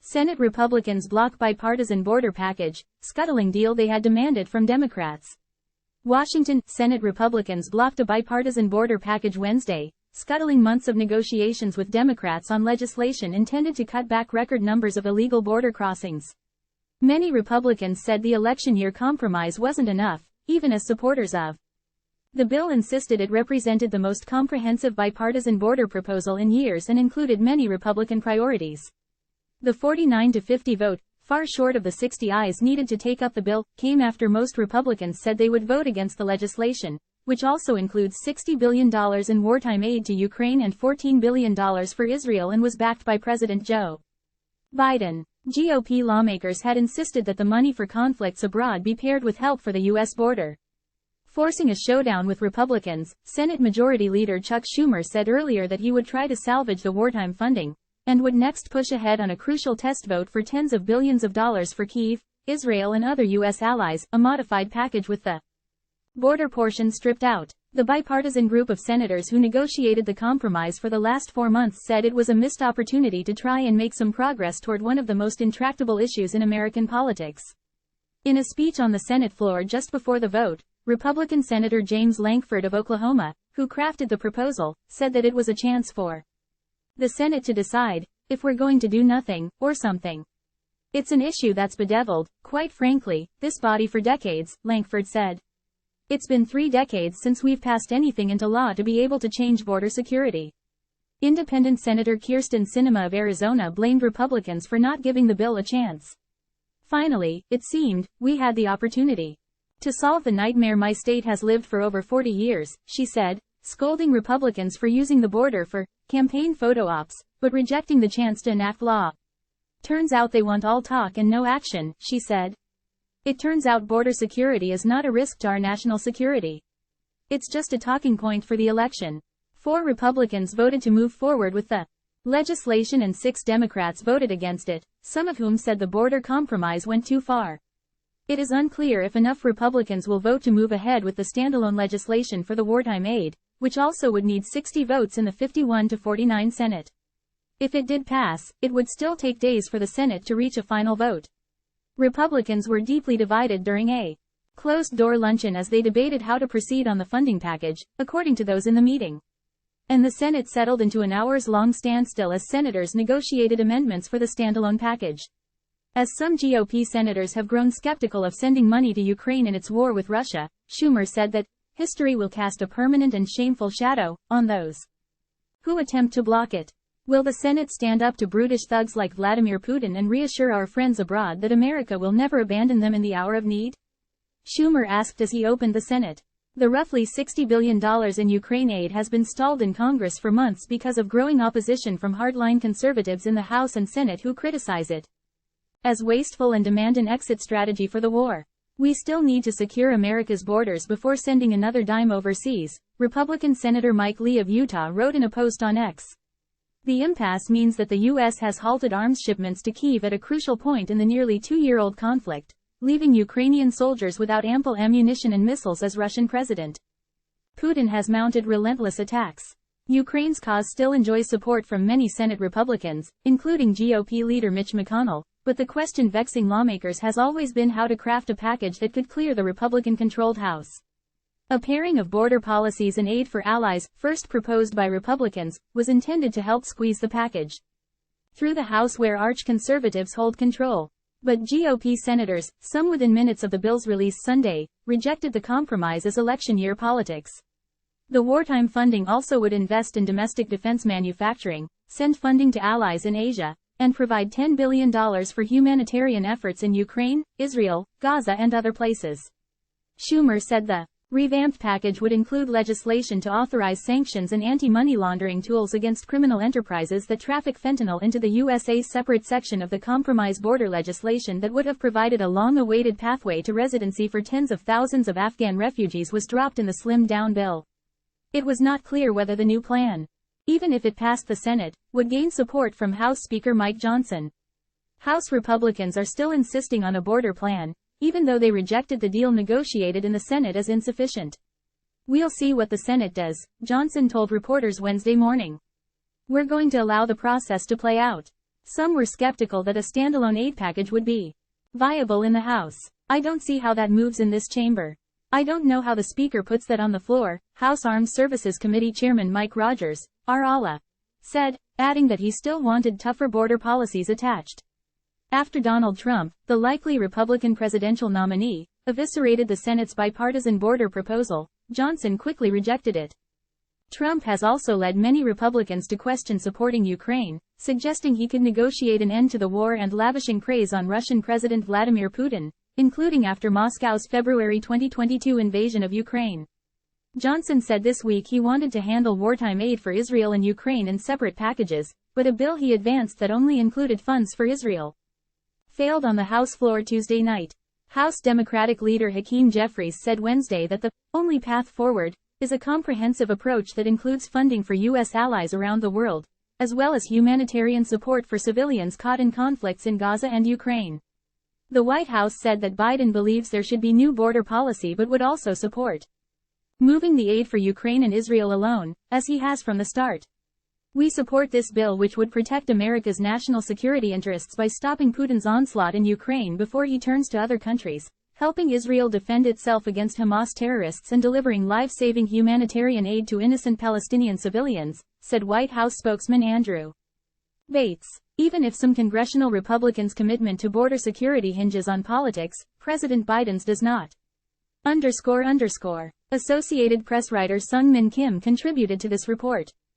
Senate Republicans block bipartisan border package, scuttling deal they had demanded from Democrats. Washington, Senate Republicans blocked a bipartisan border package Wednesday, scuttling months of negotiations with Democrats on legislation intended to cut back record numbers of illegal border crossings. Many Republicans said the election year compromise wasn't enough, even as supporters of the bill insisted it represented the most comprehensive bipartisan border proposal in years and included many Republican priorities. The 49-50 vote, far short of the 60 ayes needed to take up the bill, came after most Republicans said they would vote against the legislation, which also includes $60 billion in wartime aid to Ukraine and $14 billion for Israel and was backed by President Joe Biden. GOP lawmakers had insisted that the money for conflicts abroad be paired with help for the U.S. border. Forcing a showdown with Republicans, Senate Majority Leader Chuck Schumer said earlier that he would try to salvage the wartime funding, and would next push ahead on a crucial test vote for tens of billions of dollars for Kyiv, Israel and other U.S. allies, a modified package with the border portion stripped out. The bipartisan group of senators who negotiated the compromise for the last 4 months said it was a missed opportunity to try and make some progress toward one of the most intractable issues in American politics. In a speech on the Senate floor just before the vote, Republican Senator James Lankford of Oklahoma, who crafted the proposal, said that it was a chance for the Senate to decide if we're going to do nothing or something. It's an issue that's bedeviled, quite frankly, this body for decades, Lankford said. It's been 3 decades since we've passed anything into law to be able to change border security. Independent Senator Kyrsten Sinema of Arizona blamed Republicans for not giving the bill a chance. Finally, it seemed, we had the opportunity to solve the nightmare my state has lived for over 40 years, she said, scolding Republicans for using the border for campaign photo ops, but rejecting the chance to enact law. Turns out they want all talk and no action, she said. It turns out border security is not a risk to our national security. It's just a talking point for the election. 4 Republicans voted to move forward with the legislation and 6 Democrats voted against it, some of whom said the border compromise went too far. It is unclear if enough Republicans will vote to move ahead with the standalone legislation for the wartime aid, which also would need 60 votes in the 51-49 Senate. If it did pass, it would still take days for the Senate to reach a final vote. Republicans were deeply divided during a closed-door luncheon as they debated how to proceed on the funding package, according to those in the meeting. And the Senate settled into an hours-long standstill as senators negotiated amendments for the standalone package. As some GOP senators have grown skeptical of sending money to Ukraine in its war with Russia, Schumer said that history will cast a permanent and shameful shadow on those who attempt to block it. Will the Senate stand up to brutish thugs like Vladimir Putin and reassure our friends abroad that America will never abandon them in the hour of need? Schumer asked as he opened the Senate. The roughly $60 billion in Ukraine aid has been stalled in Congress for months because of growing opposition from hardline conservatives in the House and Senate who criticize it as wasteful and demand an exit strategy for the war. We still need to secure America's borders before sending another dime overseas, Republican Senator Mike Lee of Utah wrote in a post on X. The impasse means that the U.S. has halted arms shipments to Kyiv at a crucial point in the nearly 2-year-old conflict, leaving Ukrainian soldiers without ample ammunition and missiles as Russian President Putin has mounted relentless attacks. Ukraine's cause still enjoys support from many Senate Republicans, including GOP leader Mitch McConnell, but the question vexing lawmakers has always been how to craft a package that could clear the Republican-controlled House. A pairing of border policies and aid for allies, first proposed by Republicans, was intended to help squeeze the package through the House where arch-conservatives hold control. But GOP senators, some within minutes of the bill's release Sunday, rejected the compromise as election year politics. The wartime funding also would invest in domestic defense manufacturing, send funding to allies in Asia, and provide $10 billion for humanitarian efforts in Ukraine, Israel, Gaza and other places. Schumer said the revamped package would include legislation to authorize sanctions and anti-money laundering tools against criminal enterprises that traffic fentanyl into the USA. Separate section of the compromise border legislation that would have provided a long-awaited pathway to residency for tens of thousands of Afghan refugees was dropped in the slimmed-down bill. It was not clear whether the new plan, even if it passed the Senate, would gain support from House Speaker Mike Johnson. House Republicans are still insisting on a border plan, even though they rejected the deal negotiated in the Senate as insufficient. We'll see what the Senate does, Johnson told reporters Wednesday morning. We're going to allow the process to play out. Some were skeptical that a standalone aid package would be viable in the House. "I don't see how that moves in this chamber. I don't know how the Speaker puts that on the floor," House Armed Services Committee Chairman Mike Rogers, RALA, said, adding that he still wanted tougher border policies attached. After Donald Trump, the likely Republican presidential nominee, eviscerated the Senate's bipartisan border proposal, Johnson quickly rejected it. Trump has also led many Republicans to question supporting Ukraine, suggesting he could negotiate an end to the war and lavishing praise on Russian President Vladimir Putin, including after Moscow's February 2022 invasion of Ukraine. Johnson said this week he wanted to handle wartime aid for Israel and Ukraine in separate packages, but a bill he advanced that only included funds for Israel failed on the House floor Tuesday night. House Democratic leader Hakeem Jeffries said Wednesday that the only path forward is a comprehensive approach that includes funding for U.S. allies around the world, as well as humanitarian support for civilians caught in conflicts in Gaza and Ukraine. The White House said that Biden believes there should be new border policy but would also support moving the aid for Ukraine and Israel alone, as he has from the start. "We support this bill which would protect America's national security interests by stopping Putin's onslaught in Ukraine before he turns to other countries, helping Israel defend itself against Hamas terrorists and delivering life-saving humanitarian aid to innocent Palestinian civilians," said White House spokesman Andrew Bates. Even if some congressional Republicans' commitment to border security hinges on politics, President Biden's does not. Associated Press writer Sung Min Kim contributed to this report.